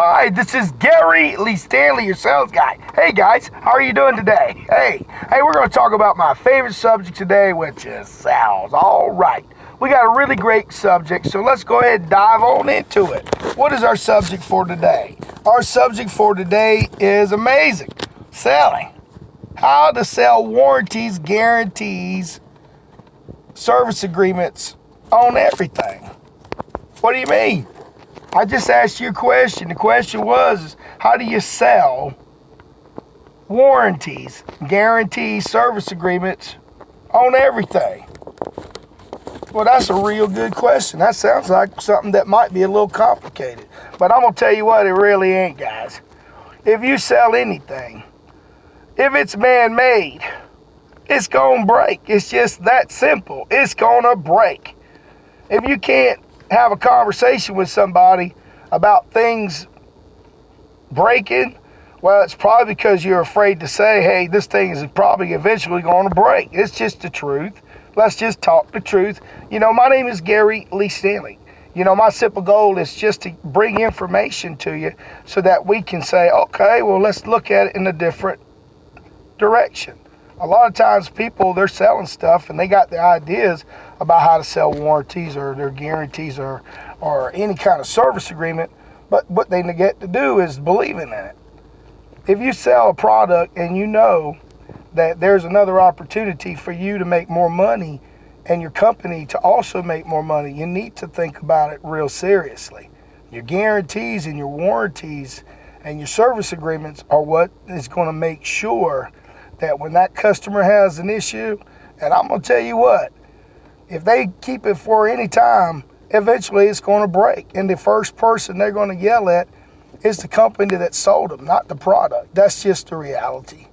Hi, this is Gary Lee Stanley, your sales guy. Hey guys, how are you doing today? Hey, we're going to talk about my favorite subject today, which is sales. All right, we got a really great subject, so let's go ahead and dive on into it. What is our subject for today? Our subject for today is amazing. Selling. How to sell warranties, guarantees, service agreements on everything. What do you mean? I just asked you a question. The question was, how do you sell warranties, guarantees, service agreements on everything? Well, that's a real good question. That sounds like something that might be a little complicated. But I'm going to tell you what, it really ain't, guys. If you sell anything, if it's man-made, it's going to break. It's just that simple. It's going to break. If you can't have a conversation with somebody about things breaking, well, it's probably because you're afraid to say, hey, this thing is probably eventually going to break. It's just the truth. Let's just talk the truth. You know, my name is Gary Lee Stanley. You know, my simple goal is just to bring information to you so that we can say, okay, well, let's look at it in a different direction. A lot of times people, they're selling stuff and they got the ideas about how to sell warranties or their guarantees or any kind of service agreement, but what they neglect to do is believing in it. If you sell a product and you know that there's another opportunity for you to make more money and your company to also make more money, you need to think about it real seriously. Your guarantees and your warranties and your service agreements are what is going to make sure that when that customer has an issue, and I'm going to tell you what, if they keep it for any time, eventually it's going to break. And the first person they're going to yell at is the company that sold them, not the product. That's just the reality.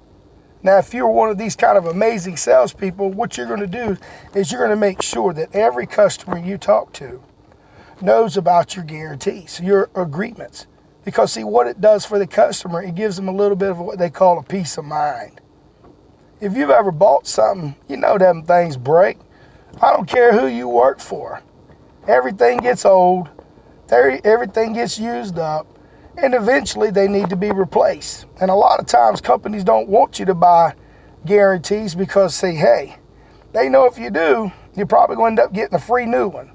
Now, if you're one of these kind of amazing salespeople, what you're going to do is you're going to make sure that every customer you talk to knows about your guarantees, your agreements. Because see, what it does for the customer, it gives them a little bit of what they call a peace of mind. If you've ever bought something, you know them things break. I don't care who you work for. Everything gets old. Everything gets used up. And eventually they need to be replaced. And a lot of times companies don't want you to buy guarantees because say, hey, they know if you do, you're probably going to end up getting a free new one.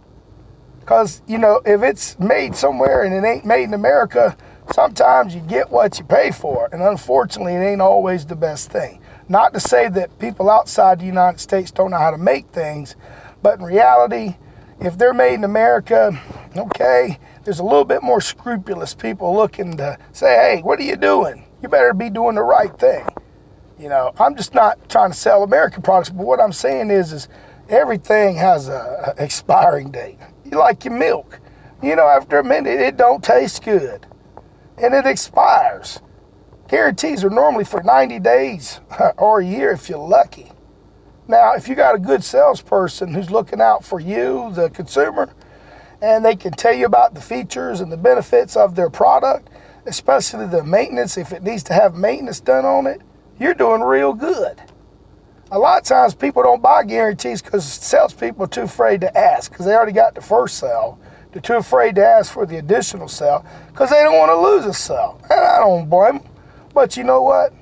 Because, you know, if it's made somewhere and it ain't made in America, sometimes you get what you pay for. And unfortunately, it ain't always the best thing. Not to say that people outside the United States don't know how to make things, but in reality, if they're made in America, okay, there's a little bit more scrupulous people looking to say, hey, what are you doing? You better be doing the right thing. You know, I'm just not trying to sell American products, but what I'm saying is everything has a expiring date. You like your milk. You know, after a minute, it don't taste good. And it expires. Guarantees are normally for 90 days or a year if you're lucky. Now, if you got a good salesperson who's looking out for you, the consumer, and they can tell you about the features and the benefits of their product, especially the maintenance, if it needs to have maintenance done on it, you're doing real good. A lot of times people don't buy guarantees because salespeople are too afraid to ask because they already got the first sale. They're too afraid to ask for the additional sale because they don't want to lose a sale. And I don't blame them. But you know what?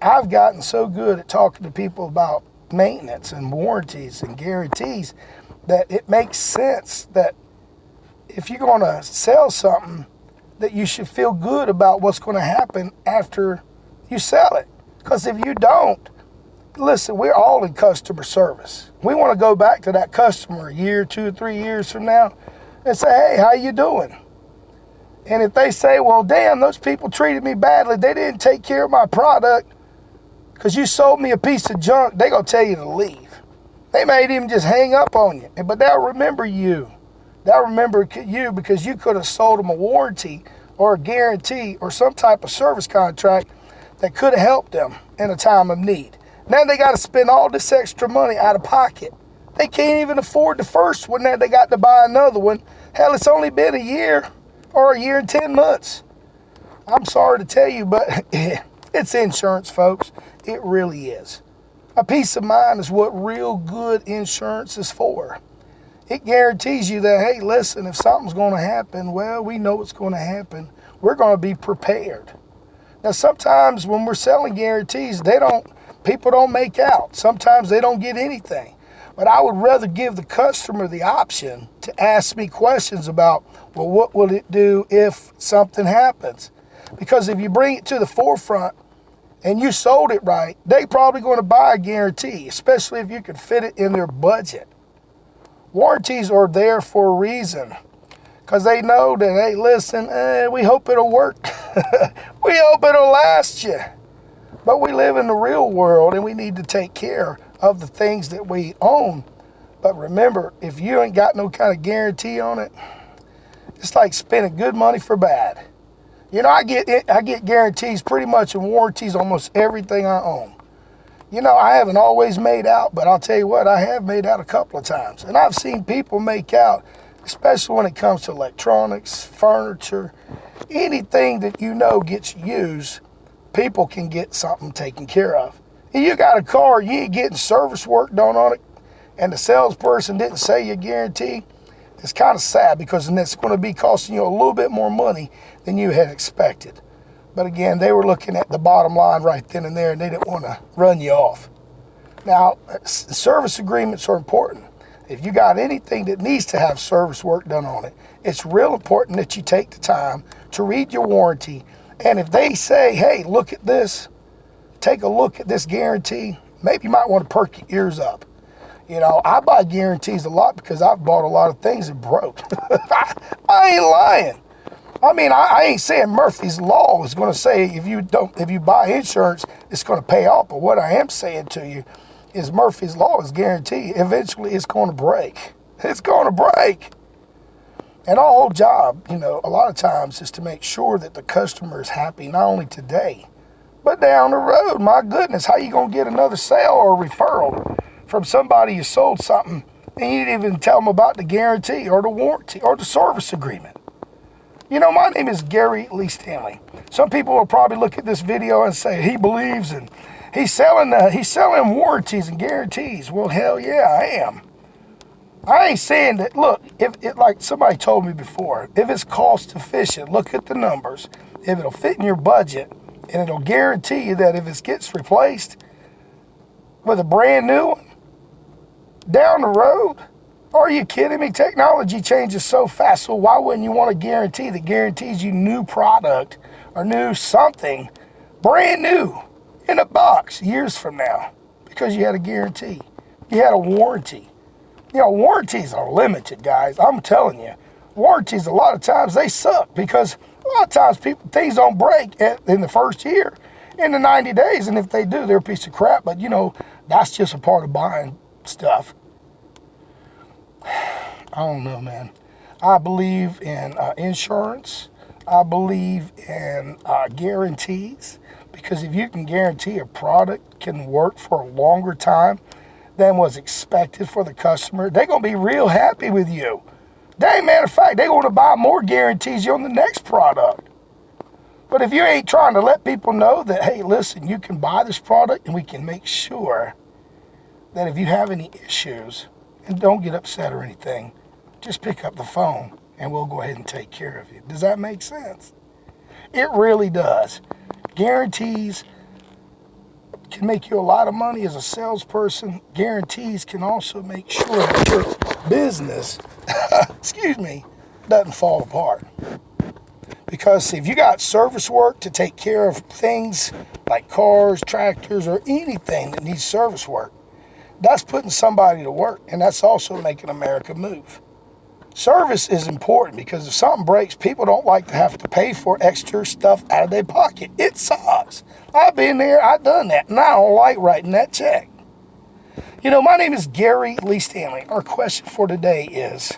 I've gotten so good at talking to people about maintenance and warranties and guarantees that it makes sense that if you're going to sell something, that you should feel good about what's going to happen after you sell it. Because if you don't, listen, we're all in customer service. We want to go back to that customer a year, 2 or 3 years from now and say, hey, how you doing? And if they say, well, damn, those people treated me badly, they didn't take care of my product because you sold me a piece of junk, they're going to tell you to leave. They may even just hang up on you, but they'll remember you. They'll remember you because you could have sold them a warranty or a guarantee or some type of service contract that could have helped them in a time of need. Now they got to spend all this extra money out of pocket. They can't even afford the first one. Now they got to buy another one. Hell, it's only been a year or a year and 10 months. I'm sorry to tell you, but it's insurance, folks. It really is. A peace of mind is what real good insurance is for. It guarantees you that, hey, listen, if something's going to happen, well, we know what's going to happen. We're going to be prepared. Now, sometimes when we're selling guarantees, people don't make out. Sometimes they don't get anything. But I would rather give the customer the option to ask me questions about, well, what will it do if something happens? Because if you bring it to the forefront and you sold it right, they probably going to buy a guarantee, especially if you can fit it in their budget. Warranties are there for a reason, because they know that, hey, listen, we hope it'll work. We hope it'll last you. But we live in the real world, and we need to take care of the things that we own. But remember, if you ain't got no kind of guarantee on it, it's like spending good money for bad. You know, I get guarantees pretty much and warranties almost everything I own. You know, I haven't always made out, but I'll tell you what, I have made out a couple of times. And I've seen people make out, especially when it comes to electronics, furniture, anything that you know gets used, people can get something taken care of. If you got a car, you ain't getting service work done on it, and the salesperson didn't say you guarantee, it's kind of sad, because then it's going to be costing you a little bit more money than you had expected. But again, they were looking at the bottom line right then and there, and they didn't want to run you off. Now, service agreements are important. If you got anything that needs to have service work done on it, it's real important that you take the time to read your warranty. And if they say, hey, look at this, take a look at this guarantee, maybe you might want to perk your ears up. You know, I buy guarantees a lot because I've bought a lot of things that broke. I ain't lying. I mean, I ain't saying Murphy's Law is going to say if you buy insurance, it's going to pay off. But what I am saying to you is Murphy's Law is guaranteed. Eventually, it's going to break. It's going to break. And our whole job, you know, a lot of times is to make sure that the customer is happy, not only today, but down the road. My goodness, how you going to get another sale or referral from somebody you sold something and you didn't even tell them about the guarantee or the warranty or the service agreement? You know, my name is Gary Lee Stanley. Some people will probably look at this video and say he believes and he's selling warranties and guarantees. Well, hell yeah, I am. I ain't saying that. Look, if it, like somebody told me before, if it's cost efficient, look at the numbers. If it'll fit in your budget, and it'll guarantee you that if it gets replaced with a brand new one down the road, are you kidding me? Technology changes so fast, so why wouldn't you want a guarantee that guarantees you new product or new something brand new in a box years from now? Because you had a guarantee. You had a warranty. You know, warranties are limited, guys. I'm telling you. Warranties, a lot of times, they suck because a lot of times things don't break in the first year, in the 90 days. And if they do, they're a piece of crap. But, you know, that's just a part of buying stuff. I don't know, man. I believe in insurance. I believe in guarantees, because if you can guarantee a product can work for a longer time than was expected for the customer, they're going to be real happy with you. Matter of fact, they're going to buy more guarantees on the next product. But if you ain't trying to let people know that, hey, listen, you can buy this product and we can make sure that if you have any issues, and don't get upset or anything, just pick up the phone and we'll go ahead and take care of you. Does that make sense? It really does. Guarantees can make you a lot of money as a salesperson. Guarantees can also make sure that your business, excuse me, doesn't fall apart. Because if you got service work to take care of things like cars, tractors, or anything that needs service work, that's putting somebody to work, and that's also making America move. Service is important because if something breaks, people don't like to have to pay for extra stuff out of their pocket. It sucks. I've been there, I've done that, and I don't like writing that check. You know, my name is Gary Lee Stanley. Our question for today is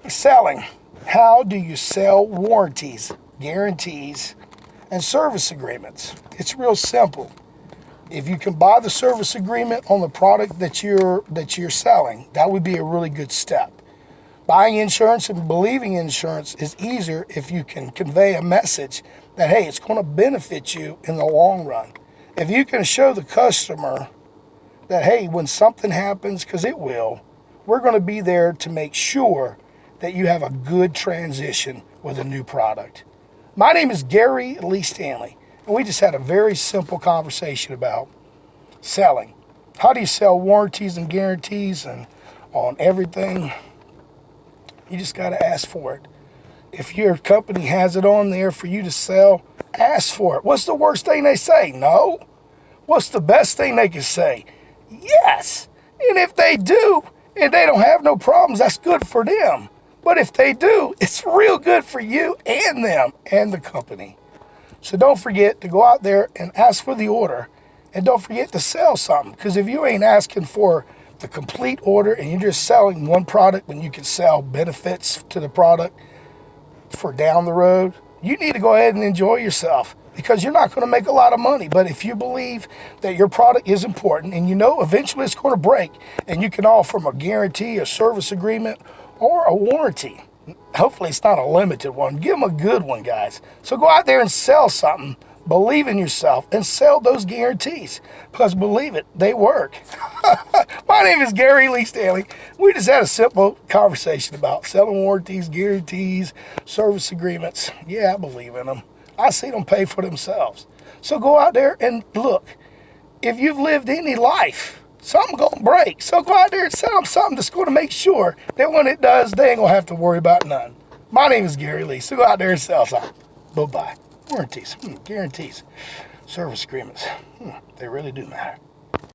selling. How do you sell warranties, guarantees, and service agreements? It's real simple. If you can buy the service agreement on the product that you're selling, that would be a really good step. Buying insurance and believing insurance is easier if you can convey a message that, hey, it's going to benefit you in the long run. If you can show the customer that, hey, when something happens, because it will, We're going to be there to make sure that you have a good transition with a new product. My name is Gary Lee Stanley, and we just had a very simple conversation about selling. How do you sell warranties and guarantees and on everything? You just got to ask for it. If your company has it on there for you to sell, ask for it. What's the worst thing they say? No. What's the best thing they can say? Yes. And if they do, and they don't have no problems, that's good for them. But if they do, it's real good for you and them and the company. So don't forget to go out there and ask for the order. And don't forget to sell something. Because if you ain't asking for the complete order and you're just selling one product when you can sell benefits to the product for down the road, you need to go ahead and enjoy yourself, because you're not going to make a lot of money. But if you believe that your product is important and you know eventually it's going to break, and you can offer them a guarantee, a service agreement, or a warranty. Hopefully it's not a limited one. Give them a good one, guys. So go out there and sell something. Believe in yourself and sell those guarantees, because believe it, they work. My name is Gary Lee Stanley. We just had a simple conversation about selling warranties, guarantees, service agreements. Yeah, I believe in them. I see them pay for themselves. So go out there and look. If you've lived any life, something's going to break. So go out there and sell them something that's going to make sure that when it does, they ain't going to have to worry about nothing. My name is Gary Lee. So go out there and sell something. Bye-bye. Warranties, guarantees, service agreements. They really do matter.